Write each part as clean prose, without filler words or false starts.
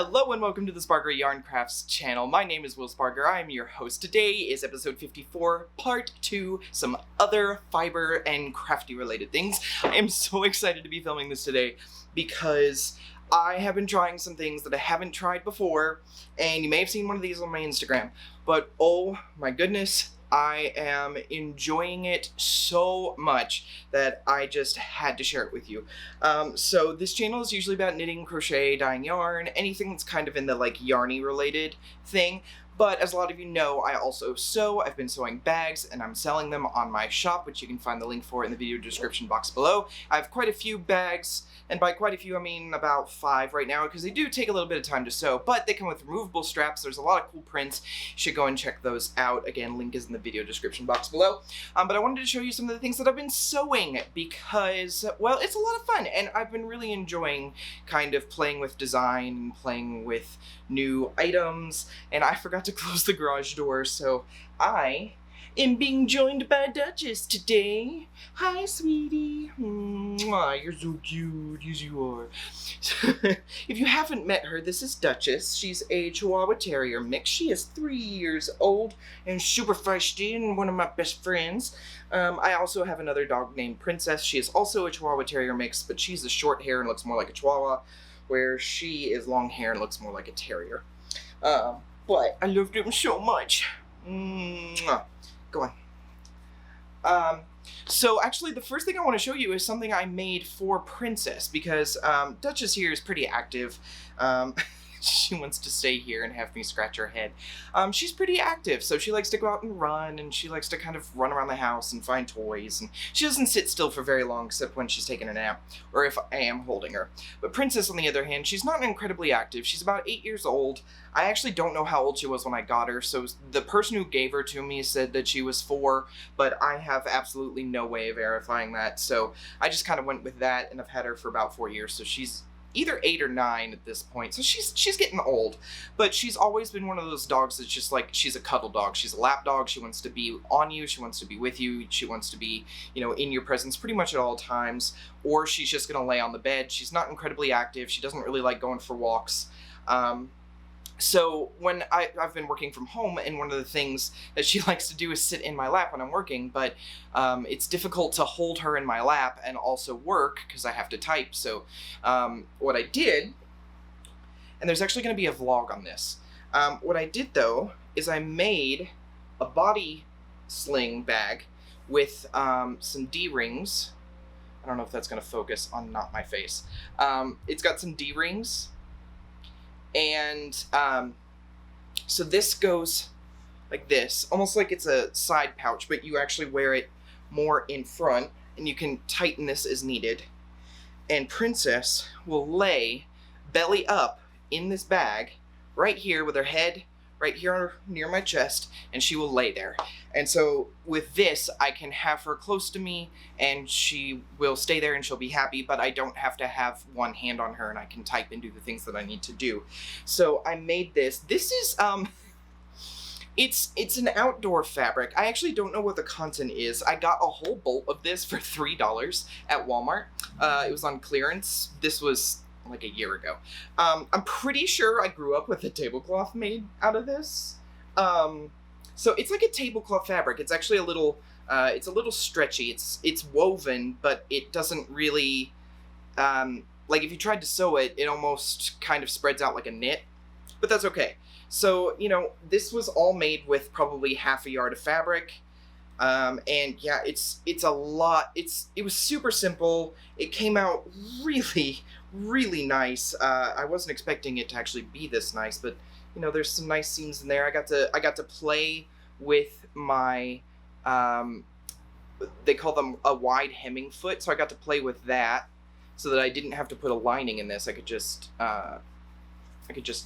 Hello and welcome to the Spargur Yarn Crafts channel. My name is WSpargur. I am your host. Today is episode 54, part 2, some other fiber and crafty related things. I am so excited to be filming this today because I have been trying some things that I haven't tried before, and you may have seen one of these on my Instagram, but oh my goodness, I am enjoying it so much that I just had to share it with you. So this channel is usually about knitting, crochet, dyeing yarn, anything that's kind of in the like yarny related thing. But as a lot of you know, I also sew. I've been sewing bags and I'm selling them on my shop, which you can find the link for in the video description box below. I have quite a few bags, and by quite a few I mean about 5 right now, because they do take a little bit of time to sew, but they come with removable straps. There's a lot of cool prints. You should go and check those out. Again, link is in the video description box below. But I wanted to show you some of the things that I've been sewing because, well, it's a lot of fun, and I've been really enjoying kind of playing with design and playing with new items, and I forgot to close the garage door, so I am being joined by Duchess today. Hi, sweetie. Mwah, you're so cute. Yes, you are. If you haven't met her, this is Duchess. She's a Chihuahua Terrier mix. She is 3 years old and super feisty and one of my best friends. I also have another dog named Princess. She is also a Chihuahua Terrier mix, but she's a short hair and looks more like a Chihuahua, where she is long hair and looks more like a terrier. But I love them so much. Mwah. Go on. So actually the first thing I want to show you is something I made for Princess, because Duchess here is pretty active. She wants to stay here and have me scratch her head. She's pretty active, so she likes to go out and run, and she likes to kind of run around the house and find toys, and she doesn't sit still for very long except when she's taking a nap, or if I am holding her. But Princess, on the other hand, she's not incredibly active. She's about 8 years old. I actually don't know how old she was when I got her, so the person who gave her to me said that she was 4, but I have absolutely no way of verifying that, so I just kind of went with that, and I've had her for about 4 years, so she's either 8 or 9 at this point, so she's getting old. But she's always been one of those dogs that's just like, she's a cuddle dog. She's a lap dog. She wants to be on you. She wants to be with you. She wants to be, you know, in your presence pretty much at all times. Or she's just gonna lay on the bed. She's not incredibly active. She doesn't really like going for walks. So when I've been working from home, and one of the things that she likes to do is sit in my lap when I'm working, but it's difficult to hold her in my lap and also work because I have to type. So what I did, and there's actually going to be a vlog on this, what I did though is I made a body sling bag with some D-rings. I don't know if that's going to focus on not my face. It's got some D-rings. And so this goes like this, almost like it's a side pouch, but you actually wear it more in front, and you can tighten this as needed. And Princess will lay belly up in this bag right here with her head right here near my chest, and she will lay there. And so with this, I can have her close to me, and she will stay there and she'll be happy, but I don't have to have one hand on her, and I can type and do the things that I need to do. So I made this. This is, it's an outdoor fabric. I actually don't know what the content is. I got a whole bolt of this for $3 at Walmart. It was on clearance. This was like a year ago. I'm pretty sure I grew up with a tablecloth made out of this. So it's like a tablecloth fabric. It's actually it's a little stretchy. It's woven, but it doesn't really, like if you tried to sew it, it almost kind of spreads out like a knit, but that's okay. So, you know, this was all made with probably half a yard of fabric. And yeah, it's a lot. It was super simple. It came out really, really nice. I wasn't expecting it to actually be this nice, but you know, there's some nice seams in there. I got to play with my, they call them a wide hemming foot. So I got to play with that so that I didn't have to put a lining in this. I could just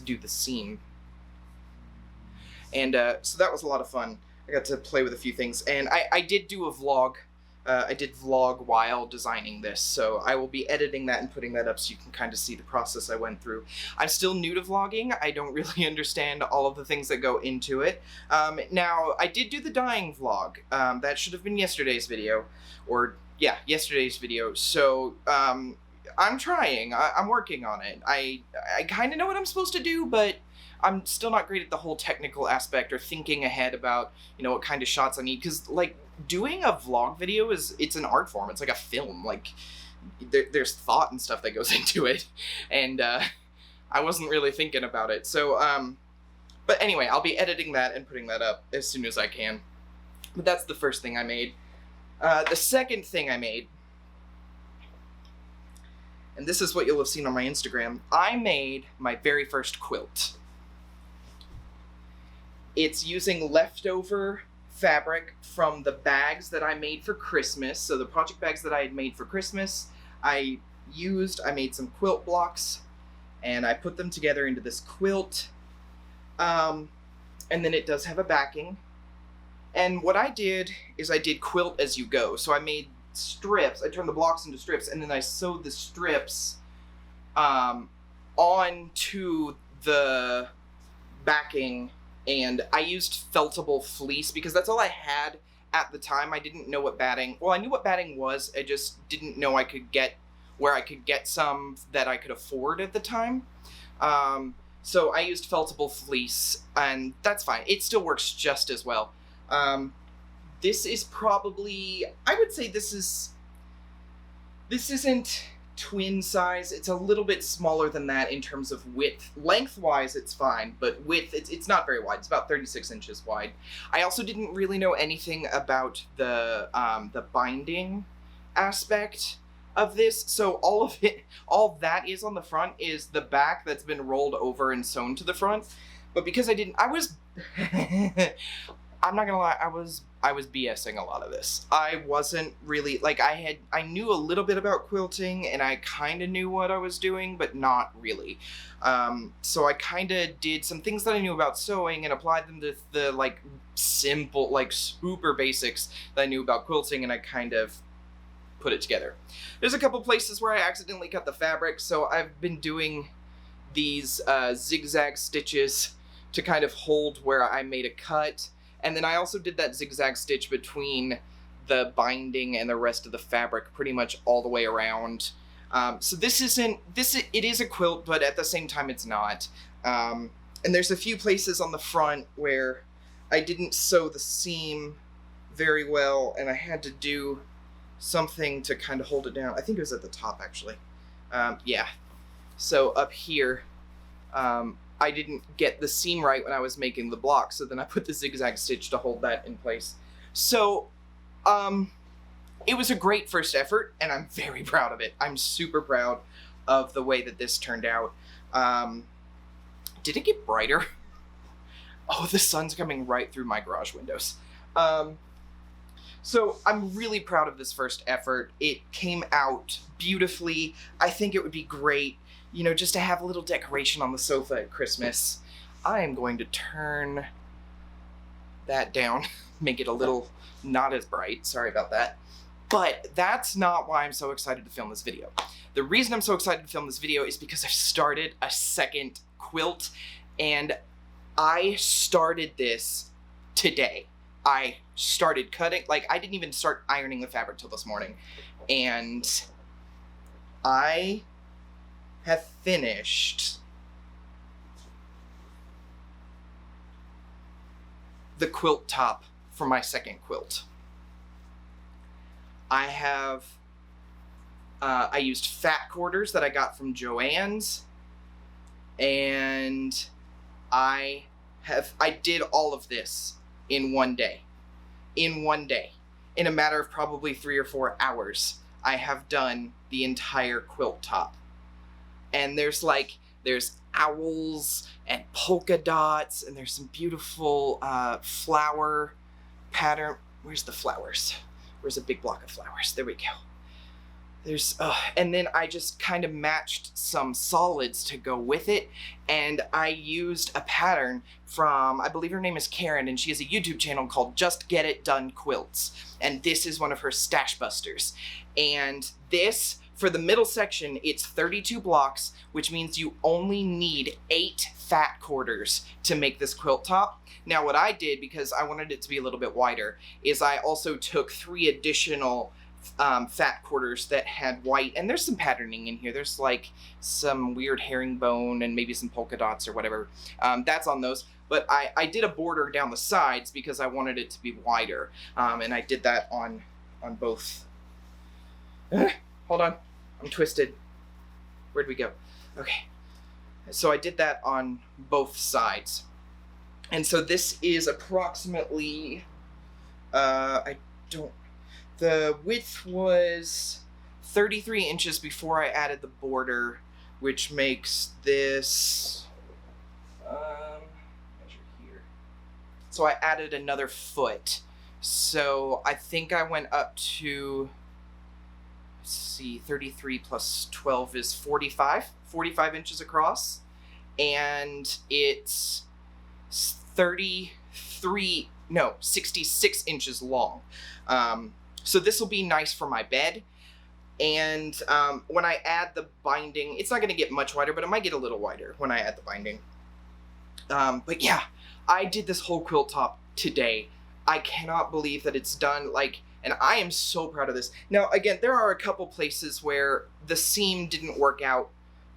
do the seam. And, so that was a lot of fun. I got to play with a few things, and I did do a vlog. I did vlog while designing this, so I will be editing that and putting that up so you can kind of see the process I went through. I'm still new to vlogging. I don't really understand all of the things that go into it. Now, I did do the dyeing vlog. That should have been yesterday's video, or yeah, yesterday's video. So I'm trying. I'm working on it. I kind of know what I'm supposed to do, but I'm still not great at the whole technical aspect or thinking ahead about, you know, what kind of shots I need. Because, like, doing a vlog video it's an art form. It's like a film. Like, there's thought and stuff that goes into it. And I wasn't really thinking about it. So, but anyway, I'll be editing that and putting that up as soon as I can. But that's the first thing I made. The second thing I made, and this is what you'll have seen on my Instagram, I made my very first quilt. It's using leftover fabric from the bags that I made for Christmas. So the project bags that I had made for Christmas, I made some quilt blocks, and I put them together into this quilt. And then it does have a backing. And what I did is I did quilt as you go. So I made strips. I turned the blocks into strips, and then I sewed the strips onto the backing, and I used feltable fleece because that's all I had at the time. I didn't know what batting, well, I knew what batting was, I just didn't know where I could get some that I could afford at the time. So I used feltable fleece, and that's fine. It still works just as well. This is probably, I would say this isn't twin size. It's a little bit smaller than that in terms of width. Lengthwise, it's fine, but width, it's not very wide. It's about 36 inches wide. I also didn't really know anything about the binding aspect of this, so all that is on the front is the back that's been rolled over and sewn to the front. But because I was I'm not gonna lie, I was BSing a lot of this. I wasn't really, like, I knew a little bit about quilting, and I kind of knew what I was doing, but not really. So I kind of did some things that I knew about sewing and applied them to the, like, simple, like, super basics that I knew about quilting, and I kind of put it together. There's a couple places where I accidentally cut the fabric, so I've been doing these zigzag stitches to kind of hold where I made a cut. And then I also did that zigzag stitch between the binding and the rest of the fabric pretty much all the way around. So it is a quilt, but at the same time it's not. And there's a few places on the front where I didn't sew the seam very well, and I had to do something to kind of hold it down. I think it was at the top, actually. Yeah. So up here, I didn't get the seam right when I was making the block, so then I put the zigzag stitch to hold that in place. So, it was a great first effort, and I'm very proud of it. I'm super proud of the way that this turned out. Did it get brighter? Oh, the sun's coming right through my garage windows. So I'm really proud of this first effort. It came out beautifully. I think it would be great, you know, just to have a little decoration on the sofa at Christmas. I am going to turn that down, make it a little not as bright. Sorry about that. But that's not why I'm so excited to film this video. The reason I'm so excited to film this video is because I've started a second quilt, and I started this today. I started cutting, like, I didn't even start ironing the fabric till this morning, and I have finished the quilt top for my second quilt. I used fat quarters that I got from Joann's, and I did all of this in one day. In a matter of probably 3 or 4 hours, I have done the entire quilt top. And there's owls and polka dots, and there's some beautiful flower pattern. Where's the flowers? Where's a big block of flowers? There we go. And then I just kind of matched some solids to go with it, and I used a pattern from, I believe her name is Karen, and she has a YouTube channel called Just Get It Done Quilts, and this is one of her stash busters. And this, for the middle section, it's 32 blocks, which means you only need 8 fat quarters to make this quilt top. Now what I did, because I wanted it to be a little bit wider, is I also took 3 additional fat quarters that had white, and there's some patterning in here. There's like some weird herringbone and maybe some polka dots or whatever. That's on those. But I did a border down the sides because I wanted it to be wider. And I did that on both. Hold on, I'm twisted. Where'd we go? Okay. So I did that on both sides. And so this is approximately, the width was 33 inches before I added the border, which makes this, measure here. So I added another foot. So I think I went up to, let's see, 33 plus 12 is 45 inches across. And it's 66 inches long. So this will be nice for my bed. And when I add the binding, it's not going to get much wider, but it might get a little wider when I add the binding. But yeah, I did this whole quilt top today. I cannot believe that it's done, and I am so proud of this. Now, again, there are a couple places where the seam didn't work out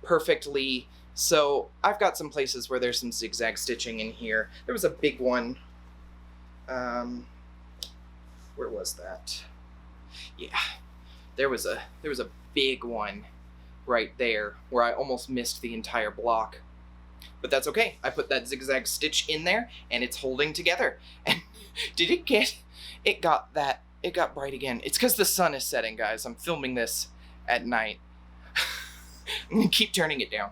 perfectly. So I've got some places where there's some zigzag stitching in here. There was a big one. Where was that? Yeah, there was a big one right there where I almost missed the entire block. But that's okay. I put that zigzag stitch in there and it's holding together. And did it get, it got bright again. It's because the sun is setting, guys. I'm filming this at night. I'm gonna keep turning it down.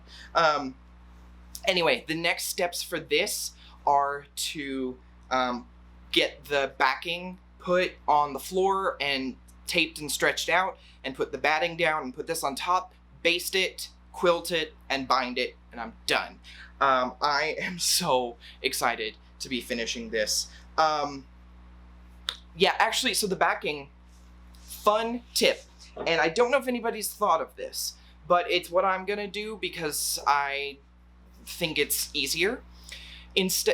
Anyway, the next steps for this are to get the backing put on the floor and taped and stretched out, and put the batting down and put this on top, baste it, quilt it, and bind it, and I'm done. I am so excited to be finishing this. Yeah, actually, so the backing, fun tip, and I don't know if anybody's thought of this, but it's what I'm gonna do because I think it's easier.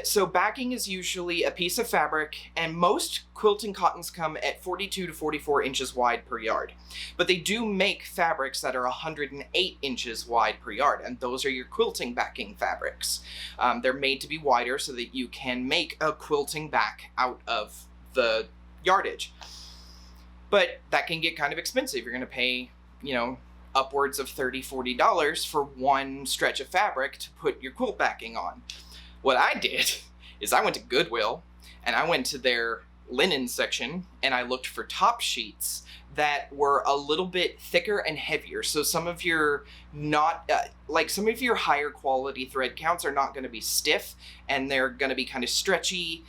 So backing is usually a piece of fabric, and most quilting cottons come at 42 to 44 inches wide per yard. But they do make fabrics that are 108 inches wide per yard, and those are your quilting backing fabrics. They're made to be wider so that you can make a quilting back out of the yardage. But that can get kind of expensive. You're going to pay, upwards of $30, $40 for one stretch of fabric to put your quilt backing on. What I did is I went to Goodwill and I went to their linen section and I looked for top sheets that were a little bit thicker and heavier. So some of your some of your higher quality thread counts are not going to be stiff and they're going to be kind of stretchy.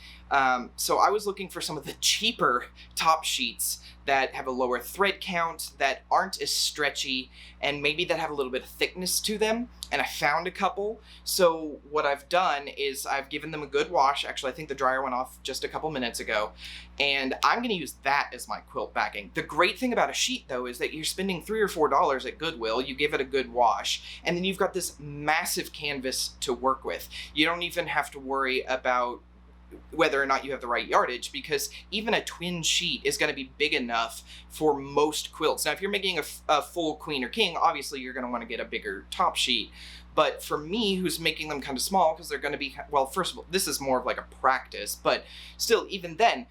So I was looking for some of the cheaper top sheets that have a lower thread count, that aren't as stretchy, and maybe that have a little bit of thickness to them. And I found a couple. So what I've done is I've given them a good wash. Actually, I think the dryer went off just a couple minutes ago. And I'm going to use that as my quilt backing. The great thing about a sheet, though, is that you're spending $3 or $4 at Goodwill. You give it a good wash, and then you've got this massive canvas to work with. You don't even have to worry about whether or not you have the right yardage, because even a twin sheet is going to be big enough for most quilts. Now, if you're making a full queen or king, obviously you're going to want to get a bigger top sheet. But for me, who's making them kind of small, because they're going to be, well, first of all, this is more of like a practice, but still, even then,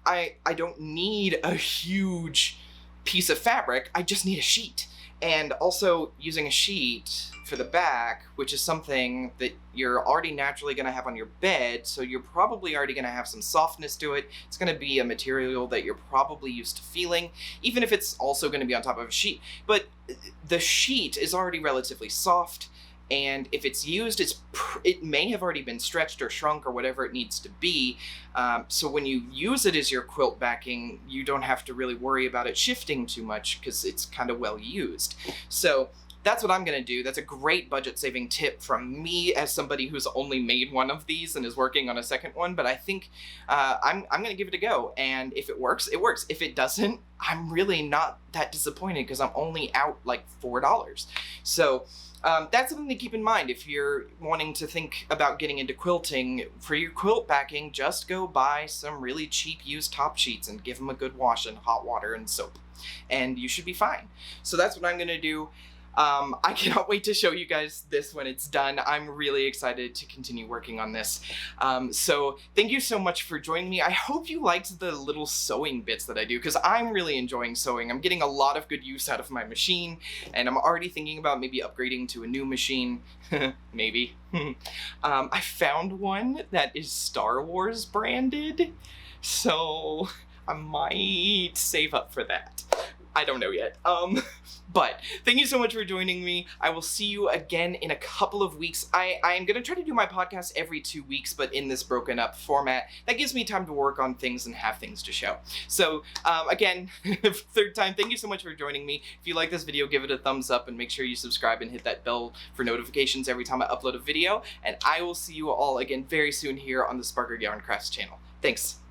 I don't need a huge piece of fabric. I just need a sheet. And also using a sheet for the back, which is something that you're already naturally going to have on your bed, so you're probably already going to have some softness to it. It's going to be a material that you're probably used to feeling, even if it's also going to be on top of a sheet. But the sheet is already relatively soft, and if it's used, it may have already been stretched or shrunk or whatever it needs to be. So when you use it as your quilt backing, you don't have to really worry about it shifting too much because it's kind of well used. So that's what I'm gonna do. That's a great budget saving tip from me as somebody who's only made one of these and is working on a second one, but I think I'm gonna give it a go, and if it works, it works. If it doesn't, I'm really not that disappointed because I'm only out like $4. So that's something to keep in mind if you're wanting to think about getting into quilting. For your quilt backing, just go buy some really cheap used top sheets and give them a good wash in hot water and soap, and you should be fine. So that's what I'm gonna do. I cannot wait to show you guys this when it's done. I'm really excited to continue working on this. So thank you so much for joining me. I hope you liked the little sewing bits that I do, because I'm really enjoying sewing. I'm getting a lot of good use out of my machine, and I'm already thinking about maybe upgrading to a new machine. Maybe. I found one that is Star Wars branded, so I might save up for that. I don't know yet. But thank you so much for joining me. I will see you again in a couple of weeks. I am going to try to do my podcast every 2 weeks, but in this broken up format. That gives me time to work on things and have things to show. So again, third time, thank you so much for joining me. If you like this video, give it a thumbs up and make sure you subscribe and hit that bell for notifications every time I upload a video. And I will see you all again very soon here on the Spargur Yarn Crafts channel. Thanks.